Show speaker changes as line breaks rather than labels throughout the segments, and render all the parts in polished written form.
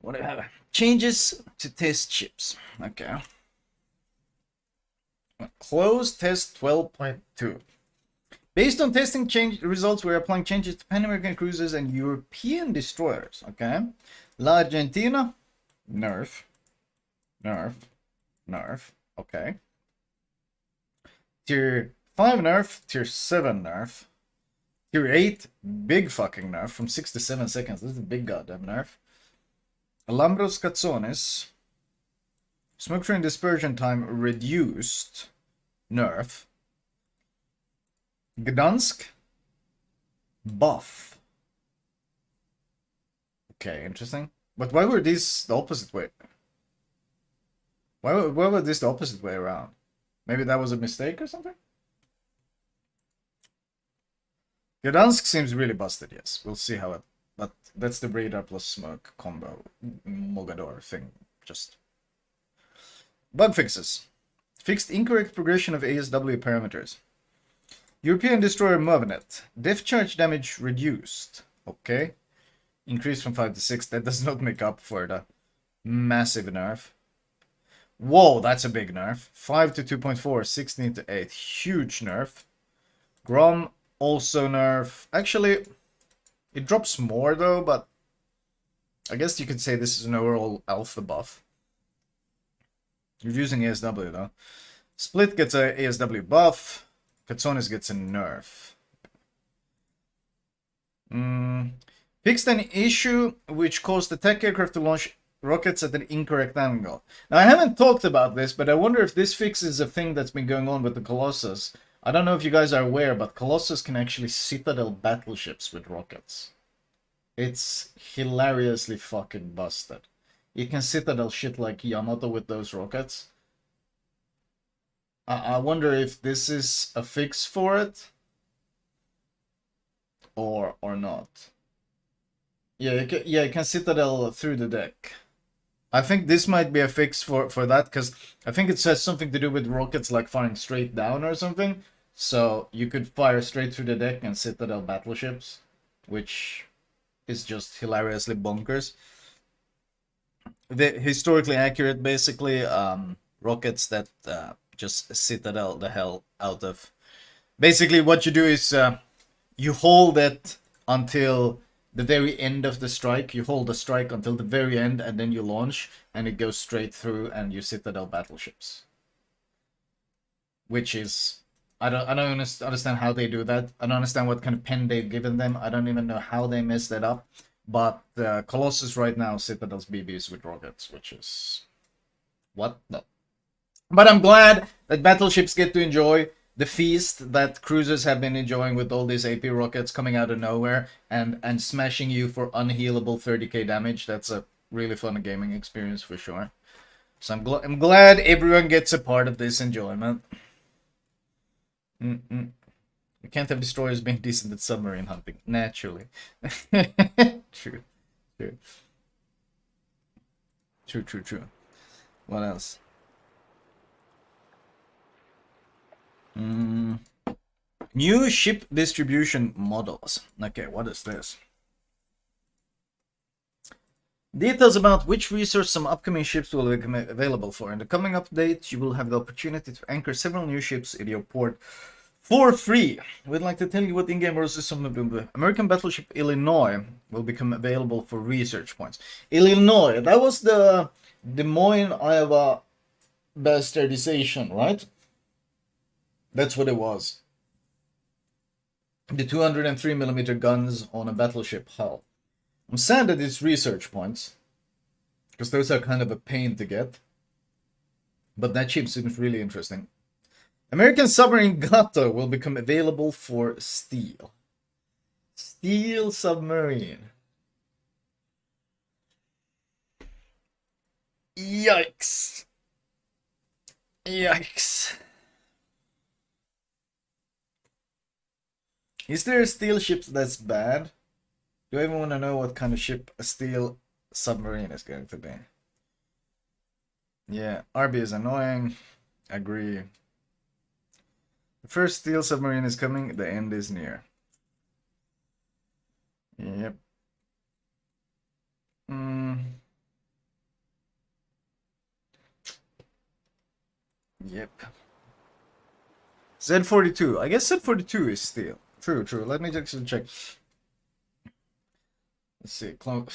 What do we have? Changes to test chips. Okay. Close test 12.2. Based on testing change results, we're applying changes to Pan American cruisers and European destroyers. Okay. La Argentina, nerf. Nerf. Nerf. Okay. Tier 5 nerf. Tier 7 nerf. Tier 8, big fucking nerf from 6 to 7 seconds. This is a big goddamn nerf. Alambros Cazzones. Smoke train dispersion time reduced. Nerf. Gdansk. Buff. Okay, interesting. But why were these the opposite way? Why were this the opposite way around? Maybe that was a mistake or something? Gdansk seems really busted, yes. We'll see how it... But that's the radar plus smoke combo Mogador thing. Just... Bug fixes. Fixed incorrect progression of ASW parameters. European Destroyer Movnet. Def charge damage reduced. Okay. Increased from 5 to 6. That does not make up for the massive nerf. Whoa, that's a big nerf. 5 to 2.4, 16 to 8. Huge nerf. Grom also nerf. Actually, it drops more though, but I guess you could say this is an overall alpha buff. You're using ASW though. Split gets a ASW buff. Katsonis gets a nerf. Fixed an issue which caused attack aircraft to launch rockets at an incorrect angle. Now, I haven't talked about this, but I wonder if this fixes a thing that's been going on with the Colossus. I don't know if you guys are aware, but Colossus can actually citadel battleships with rockets. It's hilariously fucking busted. You can citadel shit like Yamato with those rockets. I wonder if this is a fix for it. Or not. Yeah, you can citadel through the deck. I think this might be a fix for that, because I think it has something to do with rockets like firing straight down or something. So you could fire straight through the deck and citadel battleships, which is just hilariously bonkers. The historically accurate, basically, rockets that just citadel the hell out of. Basically, what you do is you hold it until the very end of the strike. You hold the strike until the very end, and then you launch, and it goes straight through, and you citadel battleships. Which is, I don't understand how they do that. I don't understand what kind of pen they've given them. I don't even know how they messed that up. But Colossus right now citadels BBs with rockets, which is what? No. But I'm glad that battleships get to enjoy the feast that cruisers have been enjoying with all these AP rockets coming out of nowhere and smashing you for unhealable 30k damage. That's a really fun gaming experience for sure. So I'm glad everyone gets a part of this enjoyment. You can't have destroyers being decent at submarine hunting, naturally. True. True. What else? New ship distribution models. Okay, what is this? Details about which resource some upcoming ships will become available for. In the coming update, you will have the opportunity to anchor several new ships in your port for free. We'd like to tell you what in-game resources some of the American battleship Illinois will become available for research points. Illinois, that was the Des Moines, Iowa bastardization, right? That's what it was. The 203mm guns on a battleship hull. I'm sad that it's research points, because those are kind of a pain to get. But that ship seems really interesting. American submarine Gato will become available for steel. Steel submarine. Yikes. Is there a steel ship that's bad? Do I even want to know what kind of ship a steel submarine is going to be? Yeah, RB is annoying. Agree. The first steel submarine is coming, the end is near. Yep. Yep. Z42. I guess Z42 is steel. True, true. Let me just check. Let's see. Clone.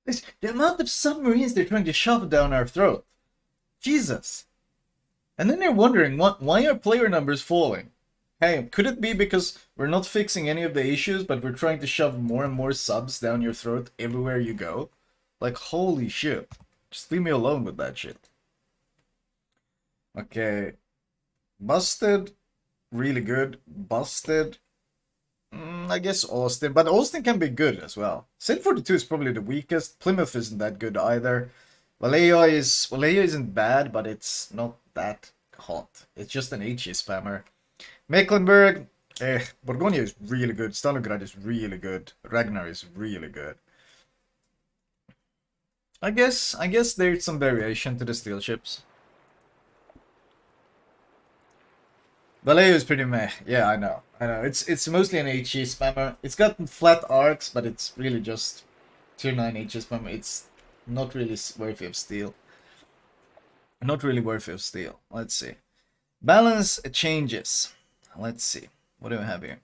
The amount of submarines they're trying to shove down our throat. Jesus. And then they're wondering why are player numbers falling? Hey, could it be because we're not fixing any of the issues, but we're trying to shove more and more subs down your throat everywhere you go? Like, holy shit. Just leave me alone with that shit. Okay. Busted. Really good. Busted. I guess Austin. But Austin can be good as well. Sid 42 is probably the weakest. Plymouth isn't that good either. Vallejo isn't bad, but it's not that hot. It's just an HE spammer. Mecklenburg. Borgonia is really good. Stalingrad is really good. Ragnar is really good. I guess there's some variation to the steel ships. Vallejo is pretty meh. Yeah, I know. It's mostly an HE spammer. It's got flat arcs, but it's really just tier 9 HE spammer. It's not really worthy of steel. Not really worthy of steel. Let's see. Balance changes. Let's see. What do we have here?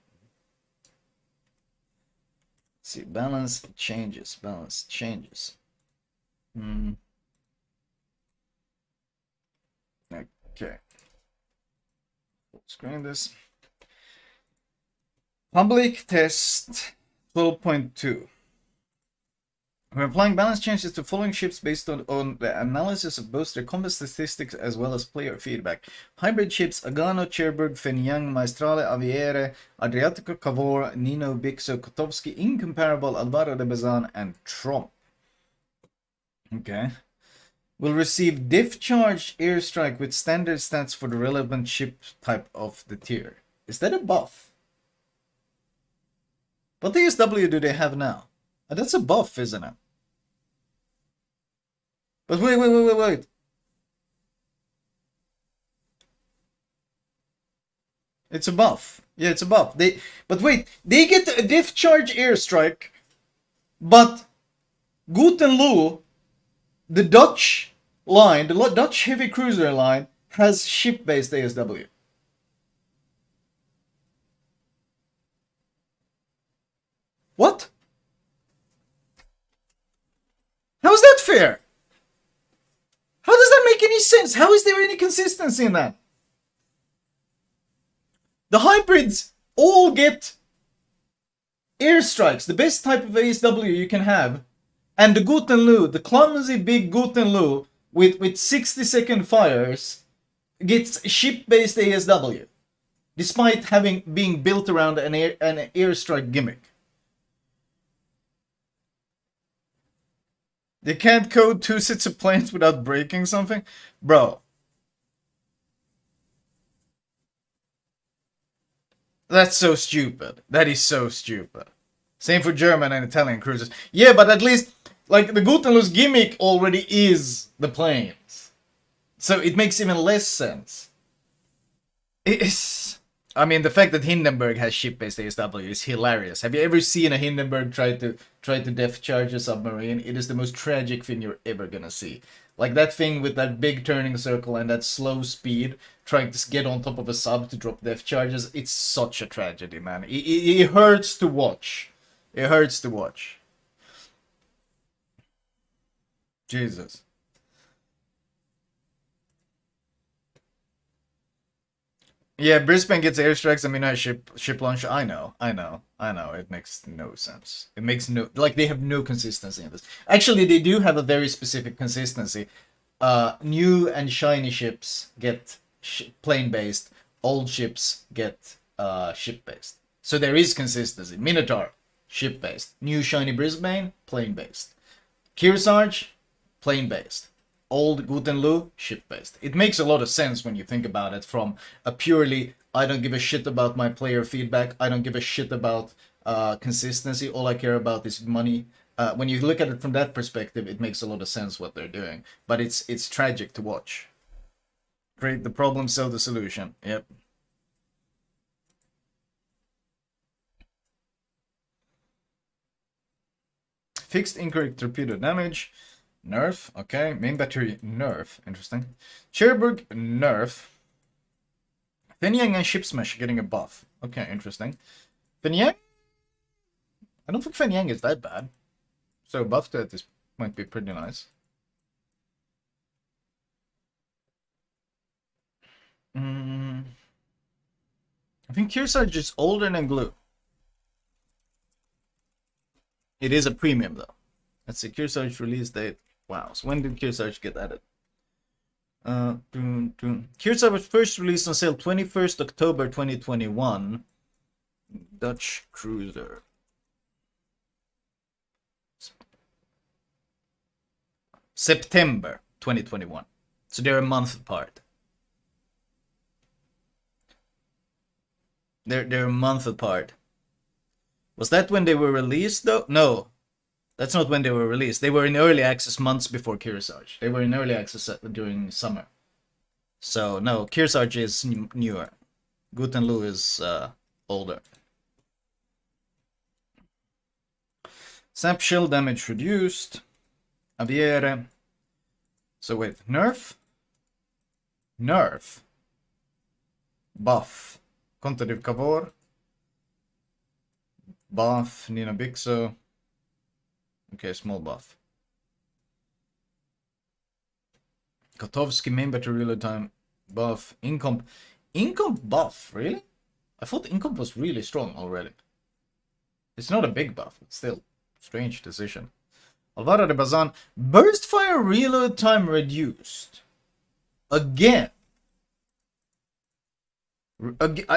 Let's see. Balance changes. Balance changes. Okay. Full screen this. Public test 12.2. We're applying balance changes to following ships based on the analysis of both their combat statistics as well as player feedback. Hybrid ships Agano, Cherbourg, Fenyang, Maestrale, Aviere, Adriatico, Cavour, Nino, Bixo, Kotovsky, Incomparable, Alvaro de Bazan, and Tromp. Okay. Will receive diff charge airstrike with standard stats for the relevant ship type of the tier. Is that a buff? What ASW do they have now? That's a buff, isn't it? But wait. It's a buff. Yeah, it's a buff. But wait, they get a diff charge airstrike, but Gutenlu, the Dutch line, the Dutch heavy cruiser line, has ship-based ASW. What? How is that fair? How does that make any sense? How is there any consistency in that? The hybrids all get airstrikes, the best type of ASW you can have, and the Gutenlu, the clumsy big Gutenlu with 60-second fires, gets ship-based ASW, despite being built around an airstrike gimmick. They can't code 2 sets of planes without breaking something? Bro. That's so stupid. That is so stupid. Same for German and Italian cruisers. Yeah, but at least, like, the Gutenlu's gimmick already is the planes. So it makes even less sense. I mean, the fact that Hindenburg has ship-based ASW is hilarious. Have you ever seen a Hindenburg try to depth charge a submarine? It is the most tragic thing you're ever gonna see. Like that thing with that big turning circle and that slow speed, trying to get on top of a sub to drop depth charges. It's such a tragedy, man. It hurts to watch. It hurts to watch. Jesus. Yeah, Brisbane gets airstrikes. I mean, I ship launch. I know. It makes no sense. It makes no, like, they have no consistency in this. Actually, they do have a very specific consistency. New and shiny ships get plane based. Old ships get ship based. So there is consistency. Minotaur, ship based. New shiny Brisbane, plane based. Kearsarge, plane based. Old Gutenlu, ship-based. It makes a lot of sense when you think about it from a purely, I don't give a shit about my player feedback, I don't give a shit about consistency, all I care about is money. When you look at it from that perspective, it makes a lot of sense what they're doing. But it's tragic to watch. Create the problem, solve the solution. Yep. Fixed incorrect torpedo damage. Nerf, okay. Main battery, nerf. Interesting. Cherbourg, nerf. Fenyang and Ship Smash getting a buff. Okay, interesting. Fenyang? I don't think Fenyang is that bad. So buff that this might be pretty nice. I think Kearsarge is older than Glue. It is a premium though. Let's see, Kearsarge release date. Wow, so when did Kearsarge get added? Kearsarge was first released on sale 21st October 2021. Dutch Cruiser. September 2021. So they're a month apart. They're a month apart. Was that when they were released though? No. That's not when they were released. They were in early access months before Kearsarge. They were in early access during summer. So no, Kearsarge is newer. Gutenlu is older. Sap shell damage reduced. Aviere. So wait, nerf? Nerf. Buff. Conte di Cavor. Buff. Nina Bixo. Okay, small buff. Kotovsky main battery reload time buff. Incomp. Incomp buff, really? I thought Incomp was really strong already. It's not a big buff, but still. Strange decision. Alvaro de Bazan. Burst fire reload time reduced. Again.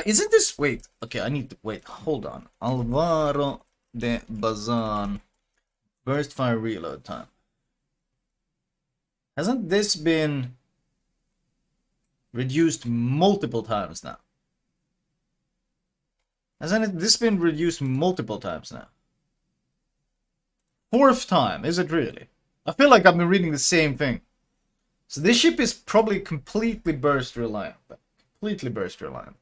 Isn't this... Wait. Okay, I need to... Wait, hold on. Alvaro de Bazan. Burst fire reload time. Hasn't this been reduced multiple times now? Hasn't this been reduced multiple times now? Fourth time, is it really? I feel like I've been reading the same thing. So this ship is probably completely burst reliant. Completely burst reliant.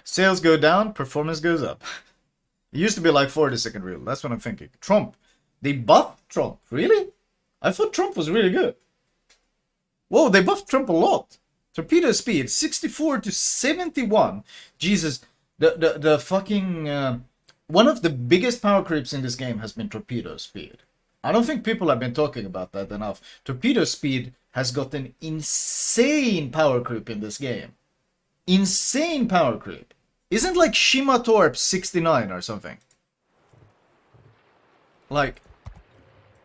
Sales go down, performance goes up. It used to be like 40-second reel. That's what I'm thinking. Trump. They buffed Trump. Really? I thought Trump was really good. Whoa, they buffed Trump a lot. Torpedo speed, 64 to 71. Jesus. The fucking... one of the biggest power creeps in this game has been torpedo speed. I don't think people have been talking about that enough. Torpedo speed has got an insane power creep in this game. Insane power creep. Isn't like Shima Torp 69 or something? Like,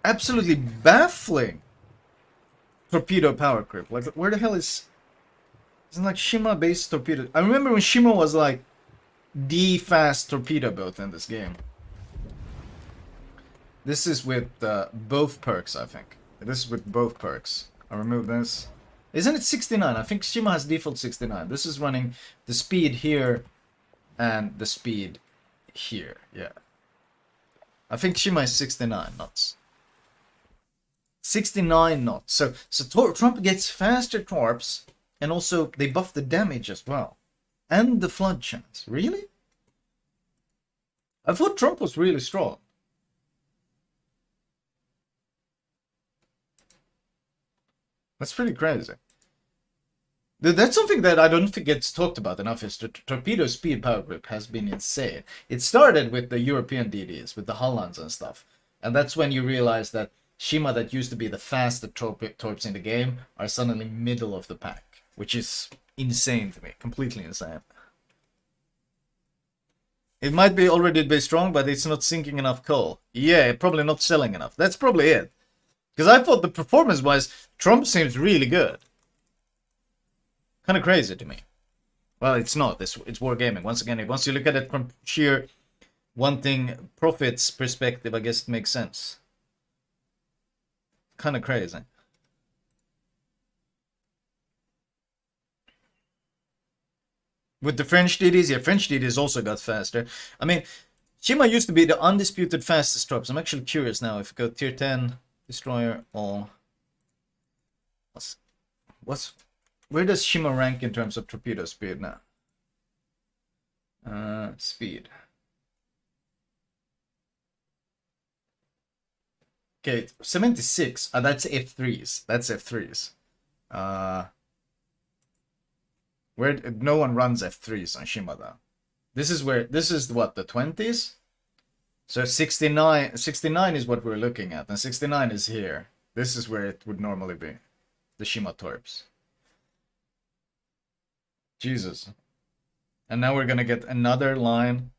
absolutely baffling torpedo power creep. Like, where the hell is... Isn't like Shima based torpedo... I remember when Shima was like the fast torpedo boat in this game. This is with both perks, I think. This is with both perks. I'll remove this. Isn't it 69? I think Shima has default 69. This is running the speed here and the speed here. Yeah. I think Shima is 69 knots. 69 knots. So Trump gets faster torps, and also they buff the damage as well. And the flood chance. Really? I thought Trump was really strong. That's pretty crazy. That's something that I don't think gets talked about enough, is the torpedo speed power grip has been insane. It started with the European DDs, with the Hollands and stuff. And that's when you realize that Shima, that used to be the fastest torps in the game, are suddenly middle of the pack. Which is insane to me. Completely insane. It might be already strong, but it's not sinking enough coal. Yeah, probably not selling enough. That's probably it. Because I thought the performance-wise, Trump seems really good. Kind of crazy to me. Well, it's not. It's wargaming. Once again, once you look at it from sheer wanting profits perspective, I guess it makes sense. Kind of crazy. With the French DDs, yeah, French DDs also got faster. I mean, Shima used to be the undisputed fastest torps. I'm actually curious now if you go tier 10, destroyer, or... Where does Shima rank in terms of torpedo speed now? Speed. Okay, 76. That's F3s. That's F3s. Where no one runs F3s on Shimada. This is what, the 20s? So 69 is what we're looking at, and 69 is here. This is where it would normally be. The Shima Torps. Jesus. And now we're gonna get another line.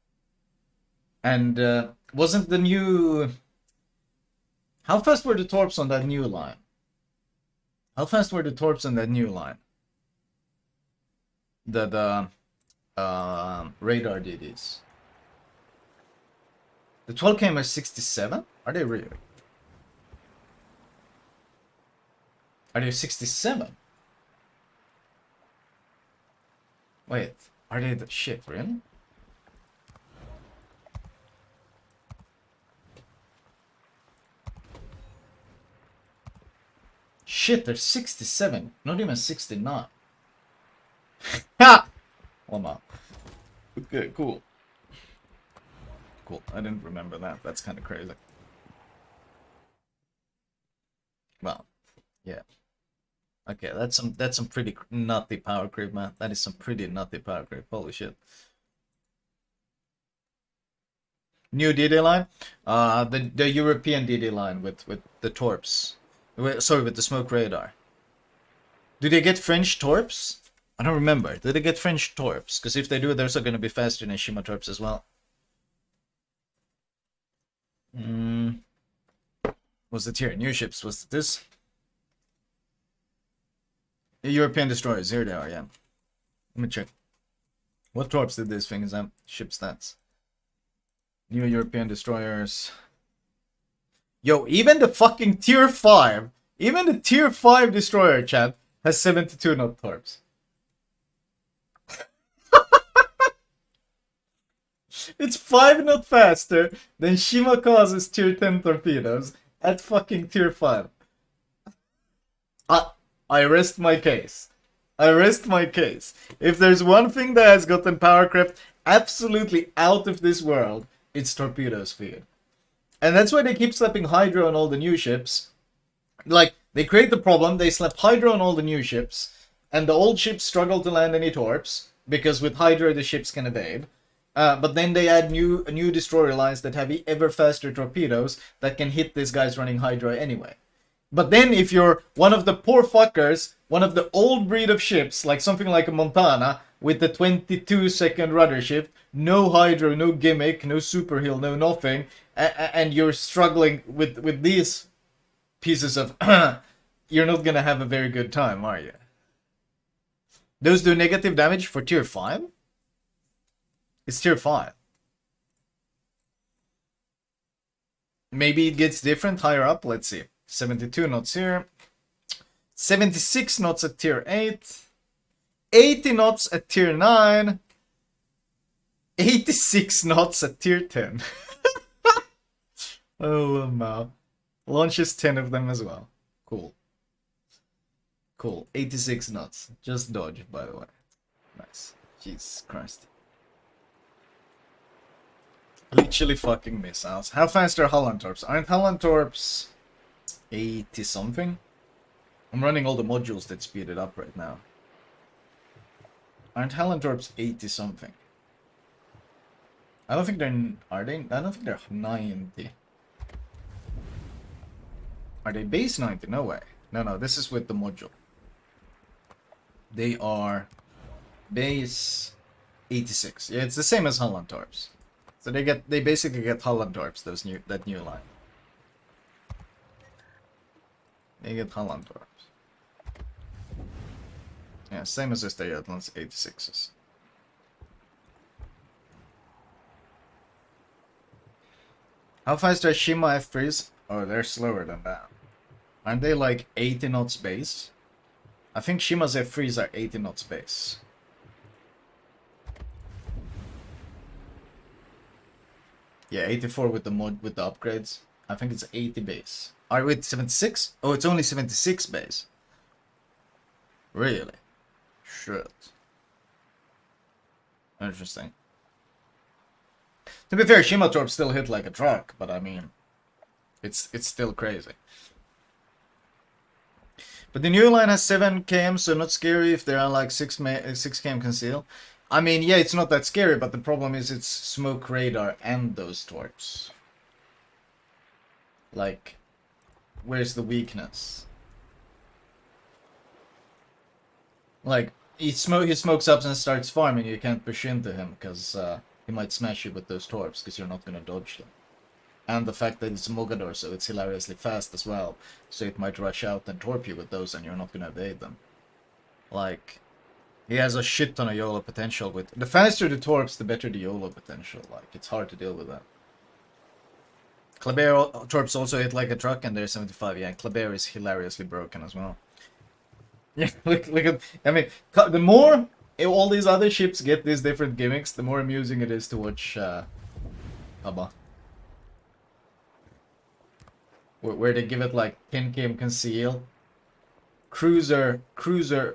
And wasn't the new... How fast were the Torps on that new line? How fast were the Torps on that new line? The radar DDs. The 12km are 67? Are they really? Are they 67? Wait, are they the shit, really? Shit, they're 67, not even 69. Ha! Oh no. Okay, cool. Cool, I didn't remember that. That's kind of crazy. Well, yeah. Okay, that's some pretty nutty power creep, man. That is some pretty nutty power creep. Holy shit. New DD line? The European DD line with the Torps. Sorry, with the smoke radar. Do they get French Torps? I don't remember. Do they get French Torps? Because if they do, they're also going to be faster than Shima Torps as well. Was it here? New ships. Was it this? The European destroyers. Here they are, yeah. Let me check. What Torps did these things have? Ship stats. New European destroyers. Yo, even the fucking tier 5, even the tier 5 destroyer, chat, has 72 knot Torps. It's 5 knot faster than Shimakaze's tier 10 torpedoes at fucking tier 5. I rest my case. I rest my case. If there's one thing that has gotten power crept absolutely out of this world, it's torpedo speed. And that's why they keep slapping Hydro on all the new ships. Like, they create the problem, they slap Hydro on all the new ships, and the old ships struggle to land any torps, because with Hydro the ships can evade. But then they add new destroyer lines that have ever faster torpedoes that can hit these guys running Hydro anyway. But then if you're one of the poor fuckers, one of the old breed of ships, like something like a Montana, with the 22-second rudder shift, no Hydro, no gimmick, no super hill, no nothing, and you're struggling with these pieces of... you're not gonna have a very good time, are you? Those do negative damage for tier 5? It's tier 5. Maybe it gets different higher up, let's see. 72 knots here. 76 knots at tier 8. 80 knots at tier 9. 86 knots at tier 10. Oh, wow. Launches 10 of them as well. Cool. Cool. 86 knots. Just dodge, by the way. Nice. Jesus Christ. Literally fucking missiles. How fast are Holland Torps? Aren't Holland Torps 80 something? I'm running all the modules that speed it up right now. Aren't Holland Torps 80 something? I don't think they're... Are they? I don't think they're 90. Are they base 90? No way. No, this is with the module. They are base 86. Yeah, it's the same as Holland Torps. So they basically get Holland Torps, that new line. They get Holland Torps. Yeah, same as the Atlas 86s. How fast are Shima F3s? Oh, they're slower than that. Aren't they like 80 knots base? I think Shima's F3s are 80 knots base. Yeah, 84 with the upgrades. I think it's 80 base. Are we at 76? Oh, it's only 76 base. Really? Shit. Interesting. To be fair, Shima Torp still hit like a truck, but I mean... It's still crazy. But the new line has 7 km, so not scary if there are like 6 km conceal. I mean, yeah, it's not that scary, but the problem is it's smoke radar and those torps. Like, where's the weakness? Like, he smokes up and starts farming, you can't push into him, because he might smash you with those torps, because you're not going to dodge them. And the fact that it's Mogador, so it's hilariously fast as well, so it might rush out and torp you with those, and you're not going to evade them. Like, he has a shit ton of YOLO potential with... The faster the torps, the better the YOLO potential. Like, it's hard to deal with that. Kleber torps also hit like a truck, and they're 75. Yeah, Kleber is hilariously broken as well. Yeah, look at... I mean, the more all these other ships get these different gimmicks, the more amusing it is to watch Abba. Where they give it like 10 km conceal, cruiser,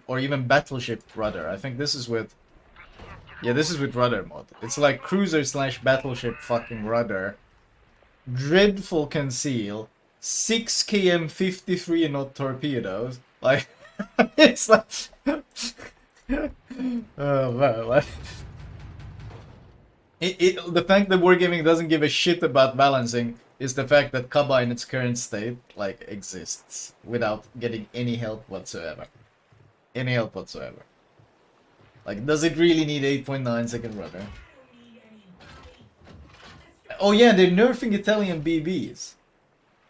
or even battleship rudder. I think this is with... Yeah, this is with rudder mod. It's like cruiser / battleship fucking rudder. Dreadful conceal, 6 km 53 knot torpedoes. Like, it's like... Oh man, like... The fact that Wargaming doesn't give a shit about balancing is the fact that Kaba in its current state, like, exists without getting any help whatsoever. Any help whatsoever. Like, does it really need 8.9 second rudder? Oh yeah, they're nerfing Italian BBs.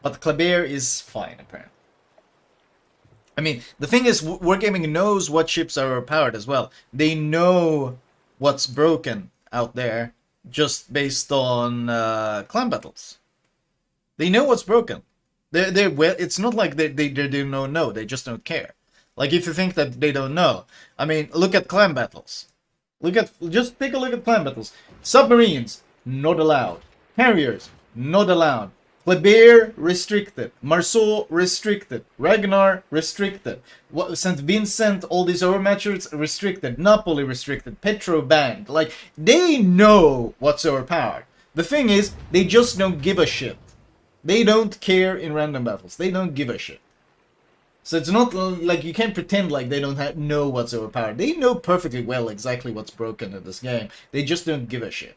But Kleber is fine, apparently. I mean, the thing is, Wargaming knows what ships are overpowered as well. They know what's broken out there just based on clan battles. They know what's broken. They're well. It's not like they don't know. They just don't care. Like, if you think that they don't know, I mean, look at clan battles. Just take a look at clan battles. Submarines, not allowed. Carriers, not allowed. Kleber, restricted. Marceau, restricted. Ragnar, restricted. St. Vincent, all these overmatchers, restricted. Napoli, restricted. Petro, banned. Like, they know what's overpowered. The thing is, they just don't give a shit. They don't care in random battles. They don't give a shit. So it's not like you can't pretend like they don't know what's overpowered. They know perfectly well exactly what's broken in this game. They just don't give a shit.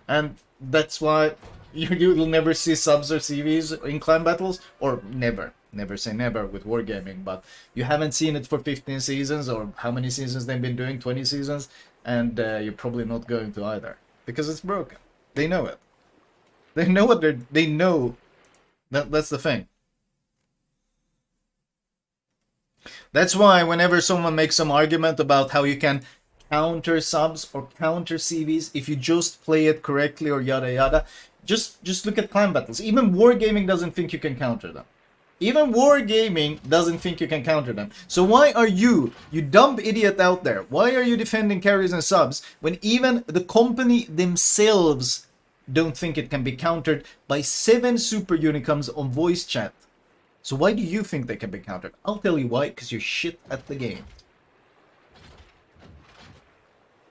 And that's why you'll never see subs or CVs in clan battles. Or never. Never say never with Wargaming. But you haven't seen it for 15 seasons, or how many seasons they've been doing? 20 seasons. And you're probably not going to either. Because it's broken. They know it. They know what they know. That's the thing. That's why whenever someone makes some argument about how you can counter subs or counter CVs if you just play it correctly or yada yada, just look at clan battles. Even Wargaming doesn't think you can counter them. Even Wargaming doesn't think you can counter them. So why are you dumb idiot out there, why are you defending carriers and subs when even the company themselves don't think it can be countered by 7 super unicorns on voice chat? So why do you think they can be countered? I'll tell you why, because you're shit at the game.